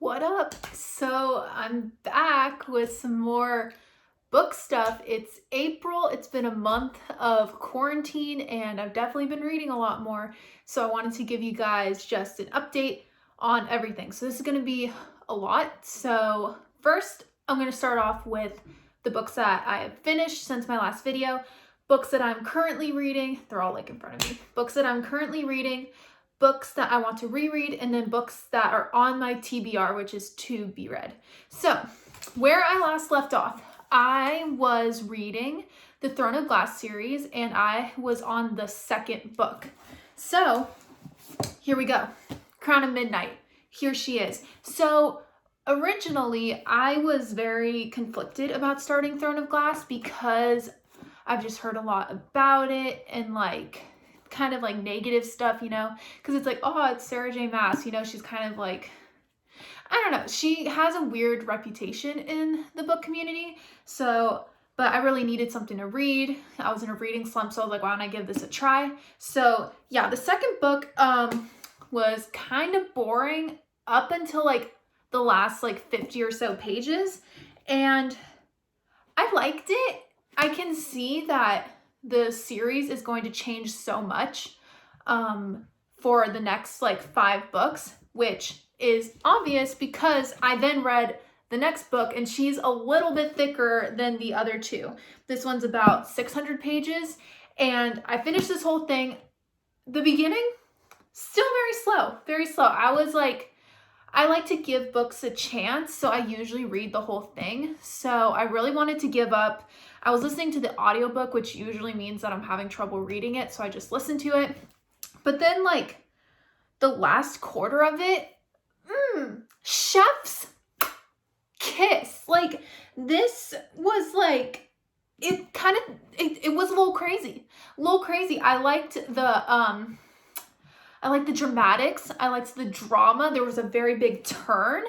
What up? So I'm back with some more book stuff. It's April. It's been a month of quarantine and I've definitely been reading a lot more. So I wanted to give you guys just an update on everything. So this is going to be a lot. So first, I'm going to start off with the books that I have finished since my last video. Books that I'm currently reading. They're all like in front of me. Books that I'm currently reading. Books that I want to reread, and then books that are on my TBR, which is to be read. So, where I last left off, I was reading the Throne of Glass series, and I was on the second book. So, here we go. Crown of Midnight. Here she is. So, originally, I was very conflicted about starting Throne of Glass because I've just heard a lot about it and kind of like negative stuff, because it's like, oh, it's Sarah J. Maas, she's kind of like, I don't know, she has a weird reputation in the book community. So, but I really needed something to read. I was in a reading slump, so I was like, why don't I give this a try? So yeah, the second book was kind of boring up until like the last 50 or so pages, and I liked it. I can see that the series is going to change so much for the next 5 books, which is obvious because I then read the next book and she's a little bit thicker than the other two. This one's about 600 pages and I finished this whole thing. The beginning, still very slow. I like to give books a chance, so I usually read the whole thing. So I really wanted to give up. I was listening to the audiobook, which usually means that I'm having trouble reading it, so I just listened to it. But then the last quarter of it, chef's kiss. This was it was a little crazy. I liked the dramatics. I liked the drama. There was a very big turn.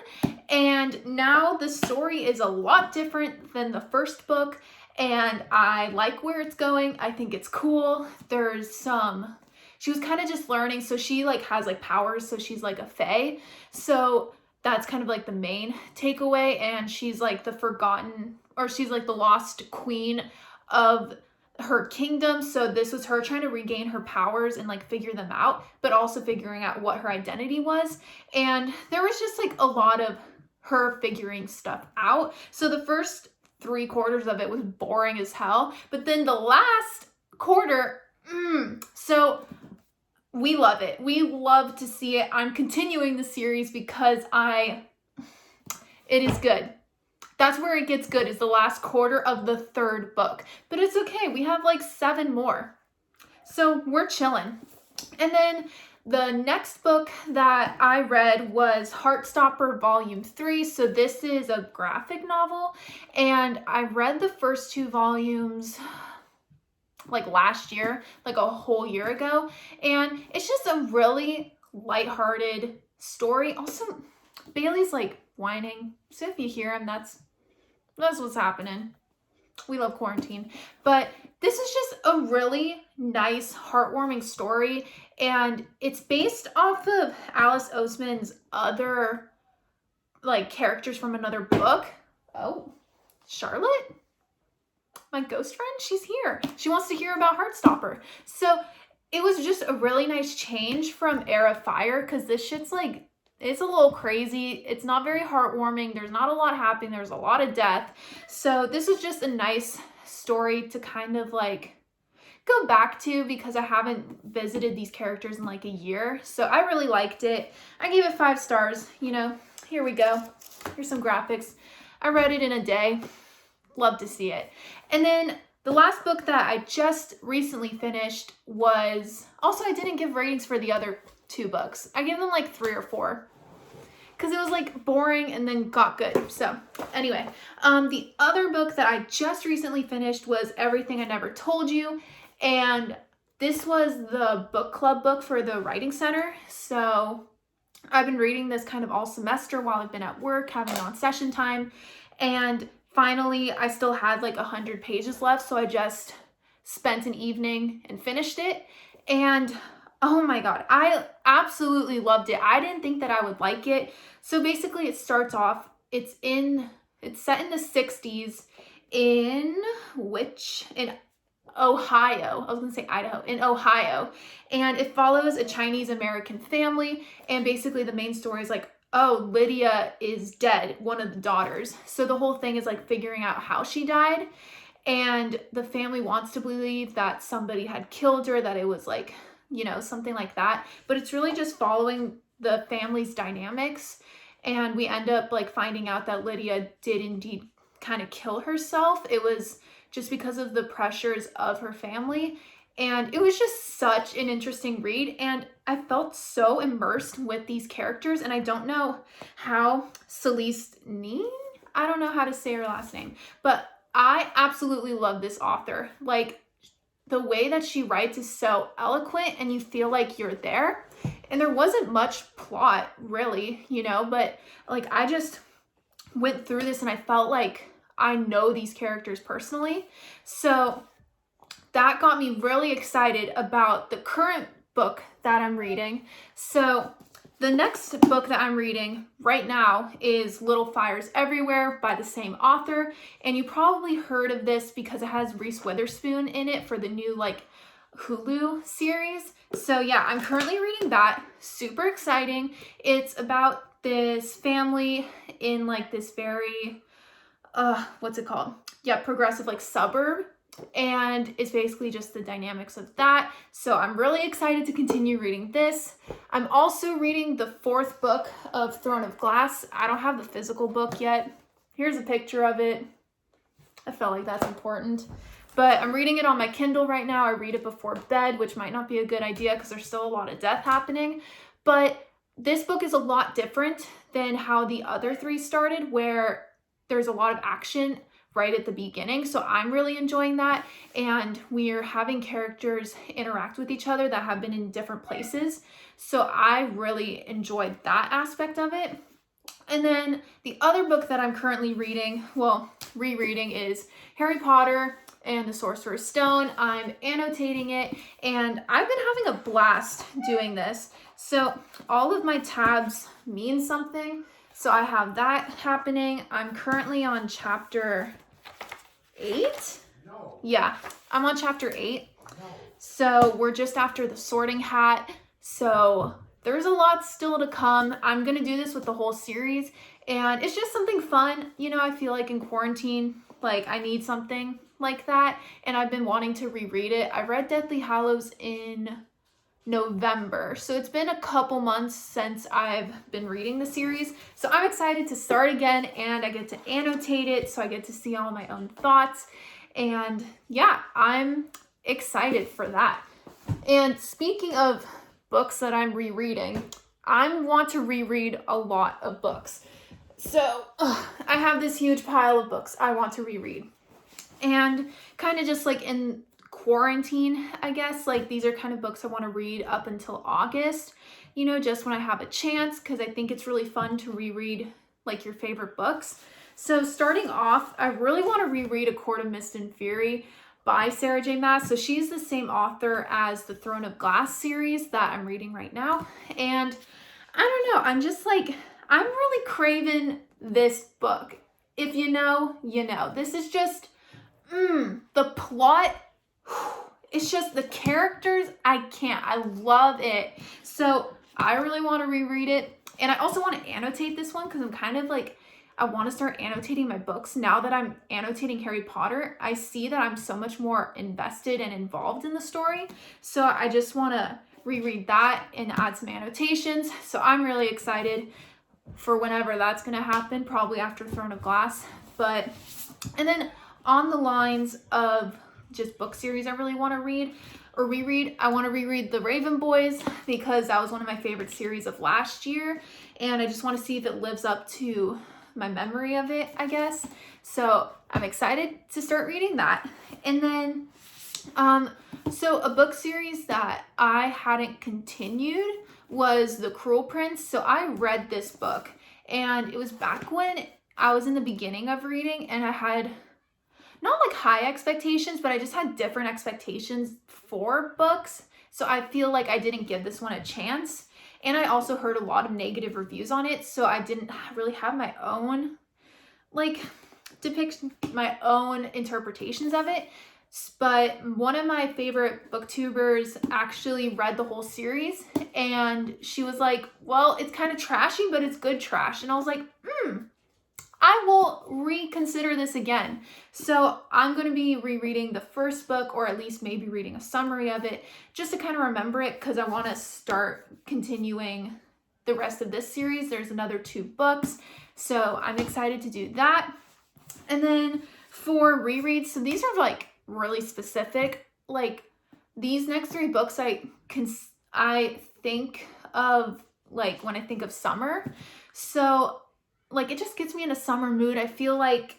And now the story is a lot different than the first book. And I like where it's going. I think it's cool. She was kind of just learning. So she has powers. So she's a fae. So that's kind of the main takeaway. And she's the forgotten, or she's the lost queen of her kingdom. So this was her trying to regain her powers and figure them out, but also figuring out what her identity was. And there was just a lot of her figuring stuff out. So the first 3/4 of it was boring as hell, but then the last quarter, so we love it. We love to see it. I'm continuing the series because it is good. That's where it gets good, is the last quarter of the third book. But it's okay. We have 7 more. So we're chilling. And then the next book that I read was Heartstopper Volume 3. So this is a graphic novel. And I read the first 2 volumes last year, a whole year ago. And it's just a really lighthearted story. Also, Bailey's whining. So if you hear him, that's what's happening. We love quarantine. But this is just a really nice, heartwarming story. And it's based off of Alice Oseman's other characters from another book. Oh, Charlotte? My ghost friend? She's here. She wants to hear about Heartstopper. So it was just a really nice change from Heir of Fire, because this shit's it's a little crazy. It's not very heartwarming. There's not a lot happening. There's a lot of death. So this is just a nice story to kind of go back to, because I haven't visited these characters in a year. So I really liked it. I gave it 5 stars. Here we go. Here's some graphics. I read it in a day. Love to see it. And then the last book that I just recently finished was, also I didn't give ratings for the other 2 books. I gave them 3 or 4 because it was boring and then got good. So anyway, the other book that I just recently finished was Everything I Never Told You. And this was the book club book for the writing center. So I've been reading this kind of all semester while I've been at work, having on session time. And finally, I still had 100 pages left. So I just spent an evening and finished it. And Oh my God, I absolutely loved it. I didn't think that I would like it. So basically it starts off, it's set in the 60s in Ohio. I was gonna say Idaho, in Ohio. And it follows a Chinese American family. And basically the main story is like, oh, Lydia is dead, one of the daughters. So the whole thing is like figuring out how she died. And the family wants to believe that somebody had killed her, that it was like, something like that. But it's really just following the family's dynamics. And we end up like finding out that Lydia did indeed kind of kill herself. It was just because of the pressures of her family. And it was just such an interesting read. And I felt so immersed with these characters. And I don't know how Celeste Ng, I don't know how to say her last name, but I absolutely love this author. Like, the way that she writes is so eloquent and you feel like you're there. And there wasn't much plot really, but like I just went through this and I felt like I know these characters personally. So that got me really excited about the current book that I'm reading. So the next book that I'm reading right now is Little Fires Everywhere by the same author. And you probably heard of this because it has Reese Witherspoon in it for the new like Hulu series. So yeah, I'm currently reading that. Super exciting. It's about this family in like this very, what's it called? Yeah, progressive like suburb. And it's basically just the dynamics of that. So I'm really excited to continue reading this. I'm also reading the 4th book of Throne of Glass. I don't have the physical book yet. Here's a picture of it. I felt like that's important. But I'm reading it on my Kindle right now. I read it before bed, which might not be a good idea because there's still a lot of death happening. But this book is a lot different than how the other 3 started, where there's a lot of action right at the beginning. So I'm really enjoying that. And we're having characters interact with each other that have been in different places. So I really enjoyed that aspect of it. And then the other book that I'm currently reading, rereading, is Harry Potter and the Sorcerer's Stone. I'm annotating it and I've been having a blast doing this. So all of my tabs mean something. So I have that happening. I'm currently on chapter 8? No. Yeah, I'm on chapter 8. No. So we're just after the Sorting Hat. So there's a lot still to come. I'm going to do this with the whole series. And it's just something fun. I feel like in quarantine, like I need something like that. And I've been wanting to reread it. I read Deathly Hallows in November. So it's been a couple months since I've been reading the series. So I'm excited to start again and I get to annotate it. So I get to see all my own thoughts. And yeah, I'm excited for that. And speaking of books that I'm rereading, I want to reread a lot of books. So I have this huge pile of books I want to reread. And kind of just like in quarantine, I guess, like these are kind of books I want to read up until August, just when I have a chance, because I think it's really fun to reread like your favorite books. So starting off, I really want to reread A Court of Mist and Fury by Sarah J. Maas. So she's the same author as the Throne of Glass series that I'm reading right now. And I don't know, I'm just like, I'm really craving this book. If you know, you know. This is just, the plot, it's just the characters, I can't. I love it. So I really want to reread it. And I also want to annotate this one because I'm kind of like, I want to start annotating my books. Now that I'm annotating Harry Potter, I see that I'm so much more invested and involved in the story. So I just want to reread that and add some annotations. So I'm really excited for whenever that's going to happen, probably after Throne of Glass. And then on the lines of just book series I really want to read or reread, I want to reread The Raven Boys because that was one of my favorite series of last year. And I just want to see if it lives up to my memory of it, I guess. So I'm excited to start reading that. And then, so a book series that I hadn't continued was The Cruel Prince. So I read this book and it was back when I was in the beginning of reading and I had not like high expectations, but I just had different expectations for books. So I feel like I didn't give this one a chance. And I also heard a lot of negative reviews on it, so I didn't really have my own my own interpretations of it. But one of my favorite booktubers actually read the whole series, and she was like, well, it's kind of trashy, but it's good trash. And I was like, I will reconsider this again. So I'm going to be rereading the first book, or at least maybe reading a summary of it, just to kind of remember it, because I want to start continuing the rest of this series. There's another 2 books, so I'm excited to do that. And then for rereads, so these are like really specific. Like these next 3 books I think of like when I think of summer. So like it just gets me in a summer mood. I feel like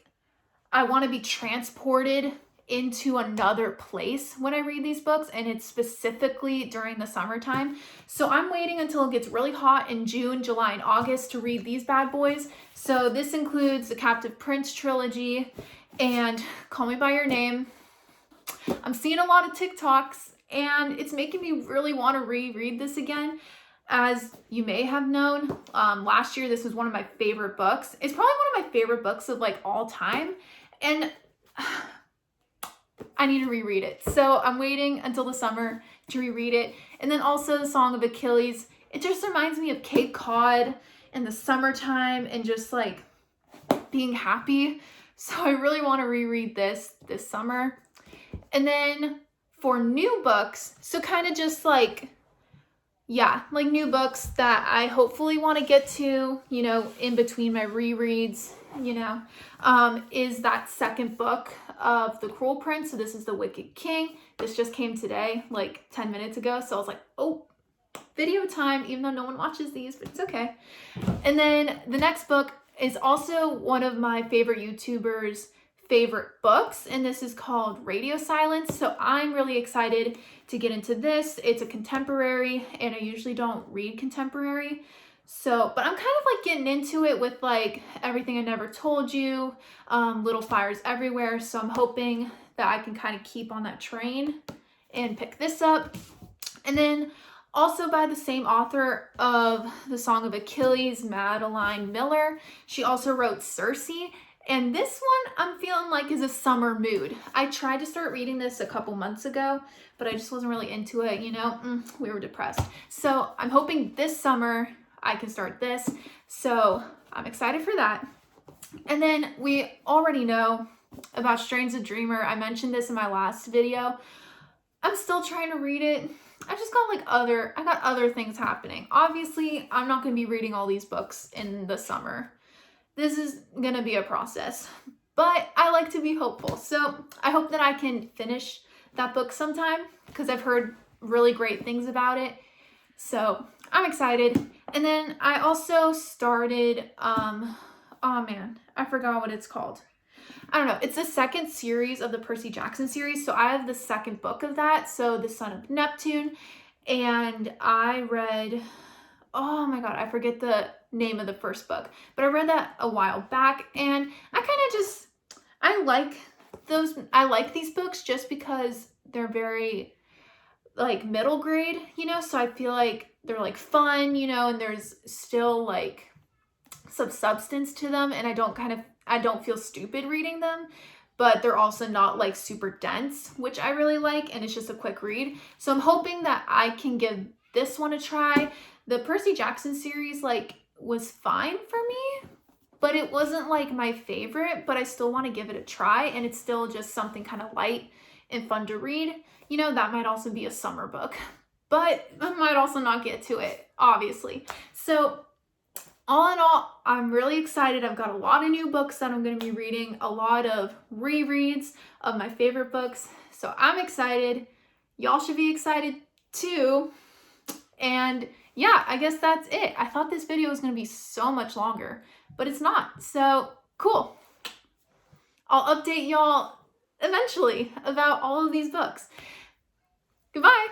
I want to be transported into another place when I read these books, and it's specifically during the summertime. So I'm waiting until it gets really hot in June, July, and August to read these bad boys. So this includes the Captive Prince trilogy and Call Me By Your Name. I'm seeing a lot of TikToks, and it's making me really want to reread this again. As you may have known, last year this was one of my favorite books. It's probably one of my favorite books of like all time, and I need to reread it. So I'm waiting until the summer to reread it. And then also the Song of Achilles. It just reminds me of Cape Cod and the summertime and just like being happy. So I really want to reread this summer. And then for new books, so kind of just like, yeah, like new books that I hopefully want to get to, you know, in between my rereads, you know, is that second book of The Cruel Prince. So this is The Wicked King. This just came today, like 10 minutes ago. So I was like, oh, video time, even though no one watches these, but it's okay. And then the next book is also one of my favorite YouTubers' favorite books, and this is called Radio Silence. So I'm really excited to get into this. It's a contemporary, and I usually don't read contemporary. So, but I'm kind of like getting into it with like Everything I Never Told You, Little Fires Everywhere. So I'm hoping that I can kind of keep on that train and pick this up. And then also by the same author of The Song of Achilles, Madeline Miller. She also wrote Circe. And this one I'm feeling like is a summer mood. I tried to start reading this a couple months ago, but I just wasn't really into it, you know, we were depressed. So I'm hoping this summer I can start this. So I'm excited for that. And then we already know about Strains of Dreamer. I mentioned this in my last video. I'm still trying to read it. I just got like I got other things happening. Obviously, I'm not going to be reading all these books in the summer. This is going to be a process, but I like to be hopeful. So I hope that I can finish that book sometime because I've heard really great things about it. So I'm excited. And then I also started, oh man, I forgot what it's called. I don't know. It's the second series of the Percy Jackson series. So I have the second book of that. So The Son of Neptune. And I read, oh my God, I forget the name of the first book, but I read that a while back, and I kind of just, I like these books just because they're very like middle grade, you know, so I feel like they're like fun, you know, and there's still like some substance to them, and I don't feel stupid reading them, but they're also not like super dense, which I really like, and it's just a quick read. So I'm hoping that I can give this one a try. The Percy Jackson series like was fine for me, but it wasn't like my favorite, but I still want to give it a try, and it's still just something kind of light and fun to read. You know, that might also be a summer book, but I might also not get to it, obviously. So all in all, I'm really excited. I've got a lot of new books that I'm going to be reading, a lot of rereads of my favorite books. So I'm excited. Y'all should be excited too. And yeah, I guess that's it. I thought this video was going to be so much longer, but it's not. So cool. I'll update y'all eventually about all of these books. Goodbye.